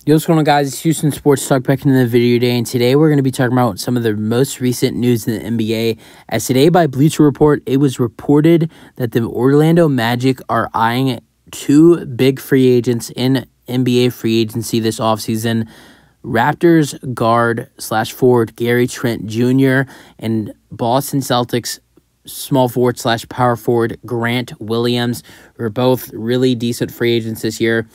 Yo, what's going on, guys? It's Houston Sports Talk back into the video today, and today we're going to be talking about some of the most recent news in the NBA. As today by Bleacher Report, it was reported that the Orlando Magic are eyeing two big free agents in NBA free agency this offseason. Raptors guard/forward Gary Trent Jr. and Boston Celtics small forward / power forward Grant Williams, who are both really decent free agents this year.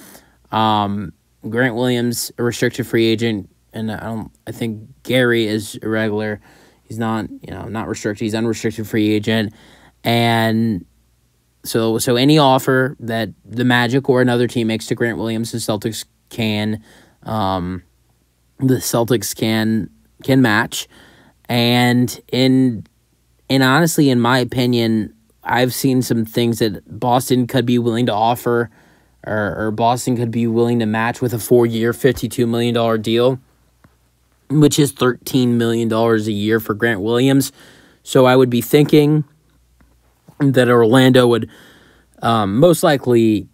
Grant Williams, a restricted free agent, and I think Gary is irregular. He's not restricted. He's unrestricted free agent. And so any offer that the Magic or another team makes to Grant Williams, the Celtics can match. And honestly, in my opinion, I've seen some things that Boston could be willing to offer, or Boston could be willing to match with a 4-year, $52 million deal, which is $13 million a year for Grant Williams. So I would be thinking that Orlando would most likely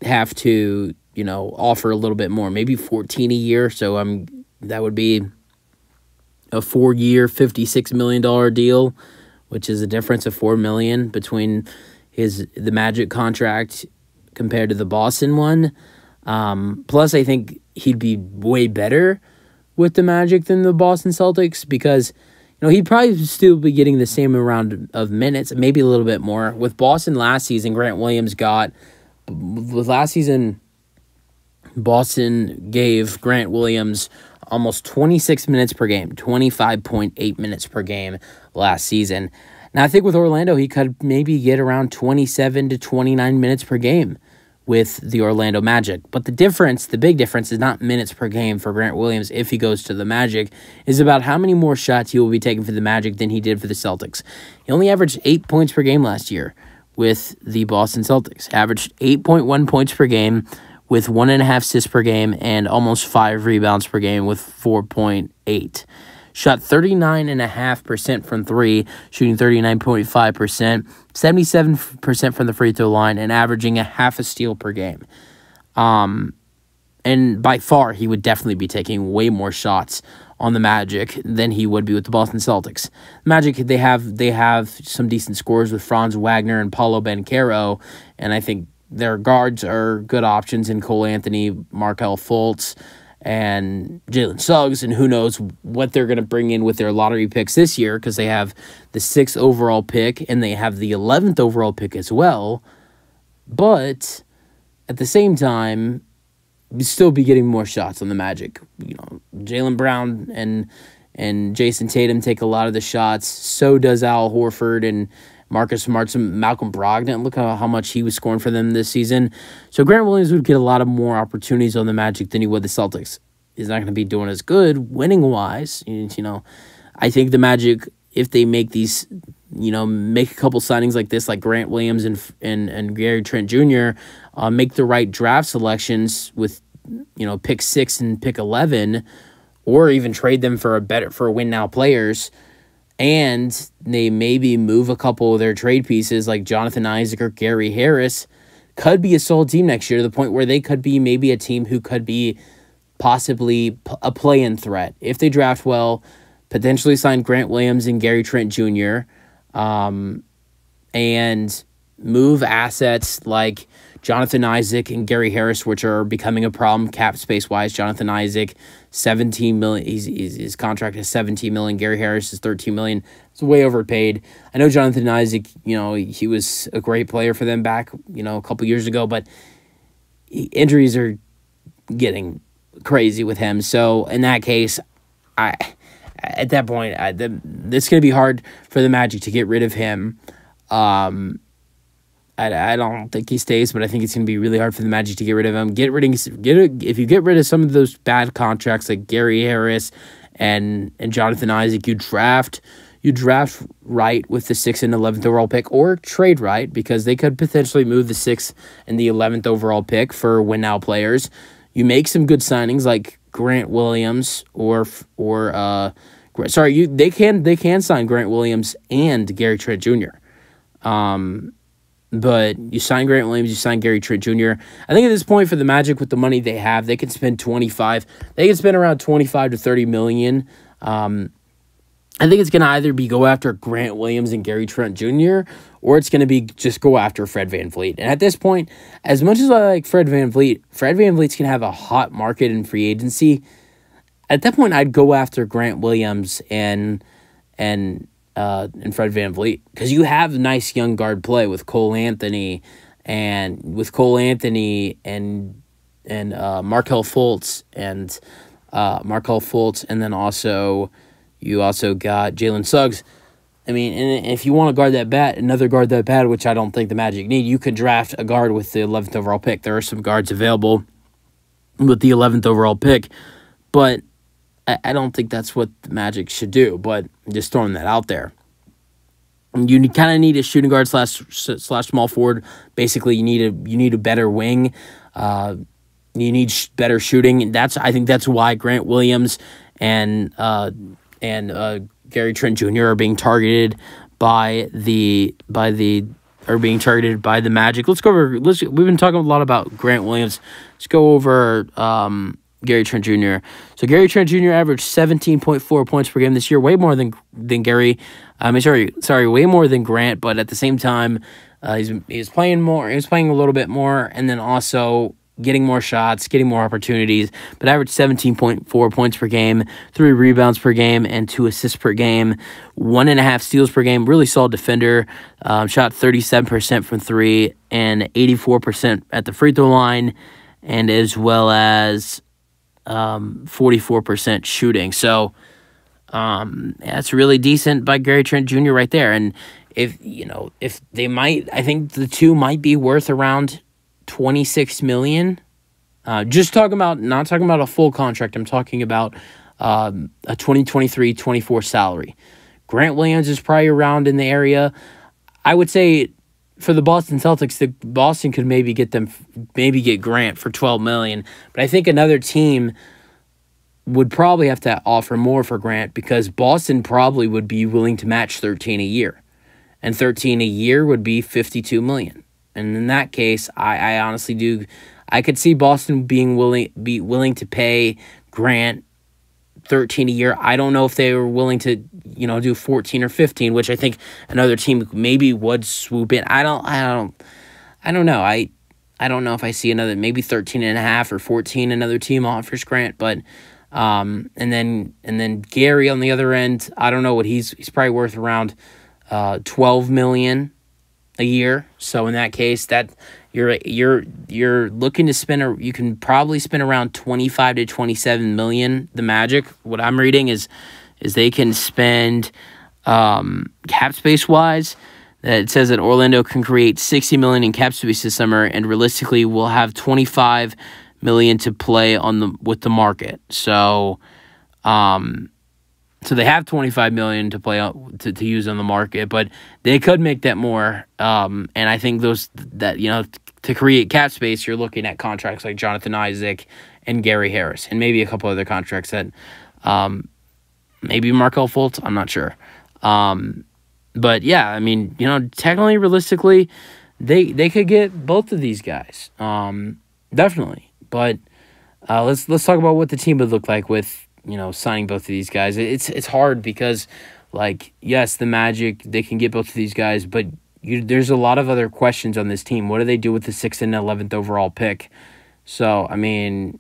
have to, offer a little bit more, maybe $14 a year. So that would be a 4-year, $56 million deal, which is a difference of $4 million between the Magic contract compared to the Boston one. Plus, I think he'd be way better with the Magic than the Boston Celtics because, he'd probably still be getting the same amount of minutes, maybe a little bit more. With Boston last season, Boston gave Grant Williams almost 26 minutes per game, 25.8 minutes per game last season. Now, I think with Orlando, he could maybe get around 27 to 29 minutes per game with the Orlando Magic. But the big difference is not minutes per game for Grant Williams if he goes to the Magic, is about how many more shots he will be taking for the Magic than he did for the Celtics. He only averaged 8 points per game last year with the Boston Celtics. Averaged 8.1 points per game with 1.5 assists per game and almost 5 rebounds per game with 4.8. Shot 39.5% from three, shooting 39.5%, 77% from the free throw line, and averaging a half a steal per game. And by far, he would definitely be taking way more shots on the Magic than he would be with the Boston Celtics. Magic, they have some decent scorers with Franz Wagner and Paolo Banchero, and I think their guards are good options in Cole Anthony, Markelle Fultz, and Jalen Suggs, and who knows what they're going to bring in with their lottery picks this year, because they have the 6th overall pick and they have the 11th overall pick as well. But at the same time, you still be getting more shots on the Magic. Jaylen Brown and Jason Tatum take a lot of the shots. So does Al Horford and Marcus Smart, Malcolm Brogdon. Look how much he was scoring for them this season. So Grant Williams would get a lot of more opportunities on the Magic than he would the Celtics. He's not going to be doing as good winning-wise. I think the Magic, if they make these, make a couple signings like this, like Grant Williams and Gary Trent Jr., make the right draft selections with, pick 6 and pick 11, or even trade them for win-now players, and they maybe move a couple of their trade pieces like Jonathan Isaac or Gary Harris, could be a solid team next year to the point where they could be maybe a team who could be possibly a play-in threat. If they draft well, potentially sign Grant Williams and Gary Trent Jr., and move assets like Jonathan Isaac and Gary Harris, which are becoming a problem cap space-wise. Jonathan Isaac, $17 million. His contract is $17 million. Gary Harris is $13 million. It's way overpaid. I know Jonathan Isaac, he was a great player for them back, a couple years ago, but injuries are getting crazy with him. So in that case, at that point, it's going to be hard for the Magic to get rid of him. I don't think he stays, but I think it's going to be really hard for the Magic to get rid of him. If you get rid of some of those bad contracts like Gary Harris and Jonathan Isaac, you draft right with the 6th and 11th overall pick, or trade right, because they could potentially move the 6th and the 11th overall pick for win-now players. You make some good signings like Grant Williams they can sign Grant Williams and Gary Trent Jr. But you sign Grant Williams, you sign Gary Trent Jr. I think at this point for the Magic, with the money they have, they can spend 25. They can spend around 25 to 30 million. I think it's going to either be go after Grant Williams and Gary Trent Jr., or it's going to be just go after Fred VanVleet. And at this point, as much as I like Fred VanVleet's going to have a hot market in free agency. At that point, I'd go after Grant Williams and Fred VanVleet, because you have nice young guard play with Cole Anthony and Markelle Fultz and then also you also got Jalen Suggs. I mean, and if you want to guard that bat, which I don't think the Magic need, you could draft a guard with the 11th overall pick. There are some guards available with the 11th overall pick, but I don't think that's what the Magic should do. But I'm just throwing that out there. You kind of need a shooting guard slash small forward. Basically, you need a better wing. You need better shooting. I think that's why Grant Williams and Gary Trent Jr. are being targeted by the Magic. We've been talking a lot about Grant Williams. Let's go over Gary Trent Jr. So Gary Trent Jr. averaged 17.4 points per game this year, way more than Gary. Way more than Grant, but at the same time, he's playing more. He was playing a little bit more, and then also getting more shots, getting more opportunities, but averaged 17.4 points per game, 3 rebounds per game, and 2 assists per game, 1.5 steals per game. Really solid defender. Shot 37% from 3 and 84% at the free throw line, and as well as 44% shooting. So that's really decent by Gary Trent Jr. right there. And if they might, I think the two might be worth around $26 million. Not talking about a full contract. I'm talking about a 2023-24 salary. Grant Williams is probably around in the area. I would say for the Boston Celtics, Boston could maybe get Grant for $12 million. But I think another team would probably have to offer more for Grant, because Boston probably would be willing to match 13 a year. And 13 a year would be $52 million. And in that case, I honestly do. I could see Boston being willing to pay Grant 13 a year. I don't know if they were willing to, do 14 or 15, which I think another team maybe would swoop in. I don't know. I don't know if I see another, maybe 13 and a half or 14 another team offers Grant, but and then Gary on the other end, I don't know what he's probably worth around $12 million a year. So in that case, that you're looking to spend you can probably spend around 25 to 27 million. The Magic, what I'm reading is they can spend cap space wise. It says that Orlando can create 60 million in cap space this summer, and realistically will have 25 million to play with the market. So so they have 25 million to play to use on the market, but they could make that more. And I think to create cap space, you're looking at contracts like Jonathan Isaac and Gary Harris, and maybe a couple other contracts that maybe Markelle Fultz. I'm not sure. But yeah, I mean, technically, realistically, they could get both of these guys. Definitely. But let's talk about what the team would look like with signing both of these guys. It's hard because, yes, the Magic, they can get both of these guys, but there's a lot of other questions on this team. What do they do with the 6th and 11th overall pick? So, I mean,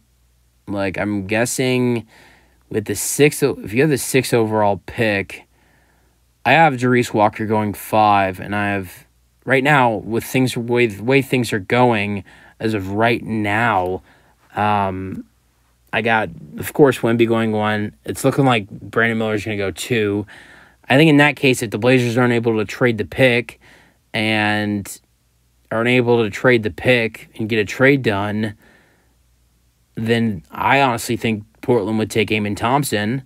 I'm guessing with the 6th, if you have the 6th overall pick, I have Jarice Walker going 5, and I have, right now, with the way things are going, as of right now, I got, of course, Wemby going 1. It's looking like Brandon Miller's going to go 2. I think in that case, if the Blazers aren't able to trade the pick and get a trade done, then I honestly think Portland would take Amen Thompson,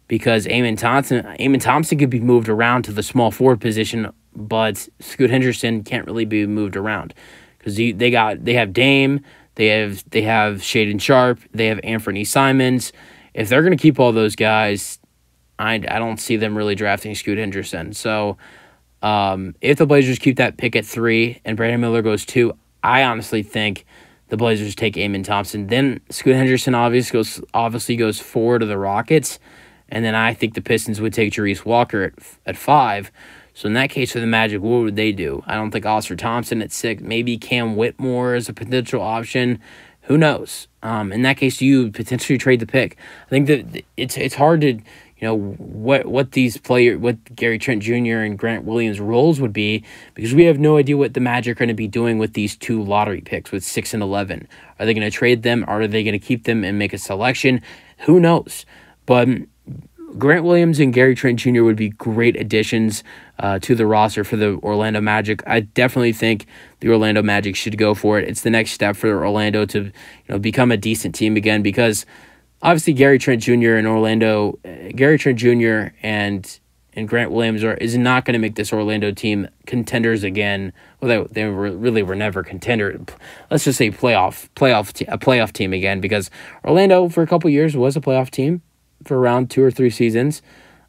because Amen Thompson could be moved around to the small forward position, but Scoot Henderson can't really be moved around because they have Dame. They have Shaedon Sharpe. They have Anthony Simons. If they're going to keep all those guys, I don't see them really drafting Scoot Henderson. So If the Blazers keep that pick at 3 and Brandon Miller goes 2, I honestly think the Blazers take Amen Thompson. Then Scoot Henderson obviously goes 4 to the Rockets. And then I think the Pistons would take Jarace Walker at 5. So in that case, for the Magic, what would they do? I don't think Oscar Thompson at 6. Maybe Cam Whitmore is a potential option. Who knows? In that case, you potentially trade the pick. I think that it's hard to, what Gary Trent Jr. and Grant Williams' roles would be, because we have no idea what the Magic are going to be doing with these 2 lottery picks with 6 and 11. Are they going to trade them? Are they going to keep them and make a selection? Who knows? But Grant Williams and Gary Trent Jr. would be great additions to the roster for the Orlando Magic. I definitely think the Orlando Magic should go for it. It's the next step for Orlando to become a decent team again, because obviously Gary Trent Jr. and Grant Williams is not going to make this Orlando team contenders again. Well, they were never contender. Let's just say a playoff team again, because Orlando for a couple years was a playoff team for around 2 or 3 seasons.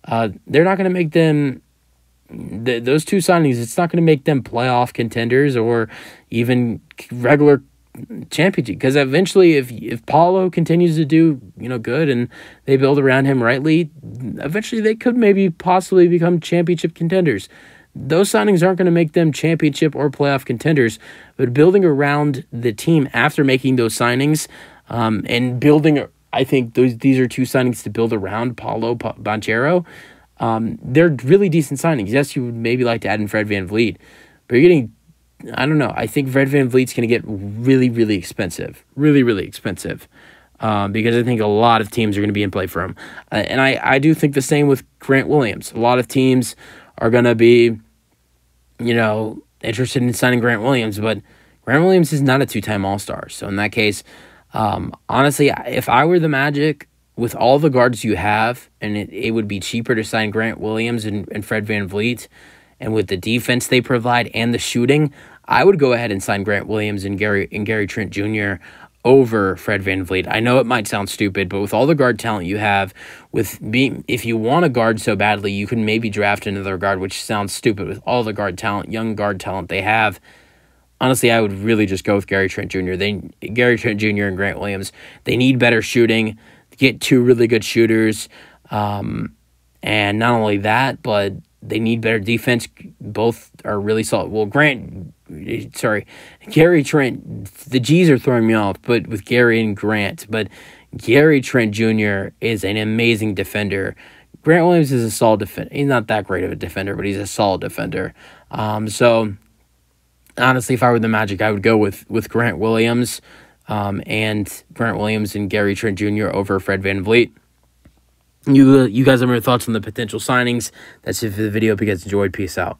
They're not going to make them those 2 signings. It's not going to make them playoff contenders or even regular championship, because eventually if Paulo continues to do good and they build around him rightly, eventually they could maybe possibly become championship contenders. Those signings aren't going to make them championship or playoff contenders, but building around the team after making those signings and building, I think these are 2 signings to build around Paulo Banchero. They're really decent signings. Yes, you would maybe like to add in Fred VanVleet, but you're getting, I don't know, I think Fred VanVleet's going to get really, really expensive. Really, really expensive. Because I think a lot of teams are going to be in play for him. And I do think the same with Grant Williams. A lot of teams are going to be, interested in signing Grant Williams, but Grant Williams is not a 2-time All-Star. So in that case, honestly, if I were the Magic, with all the guards you have, and it would be cheaper to sign Grant Williams and Fred VanVleet, and with the defense they provide and the shooting, I would go ahead and sign Grant Williams and Gary Trent Jr. over Fred VanVleet. I know it might sound stupid, but with all the guard talent you have, if you want a guard so badly, you can maybe draft another guard, which sounds stupid. With all the young guard talent they have, honestly, I would really just go with Gary Trent Jr. Gary Trent Jr. and Grant Williams, they need better shooting. Get 2 really good shooters, and not only that, but they need better defense. Both are really solid. Well, Gary Trent, the G's are throwing me off, but with Gary and Grant, but Gary Trent Jr. is an amazing defender. Grant Williams is a solid defender. He's not that great of a defender, but he's a solid defender. So honestly, if I were the Magic, I would go with Grant Williams. And Grant Williams and Gary Trent Jr. over Fred VanVleet. You guys have your thoughts on the potential signings. That's it for the video. If you guys enjoyed, peace out.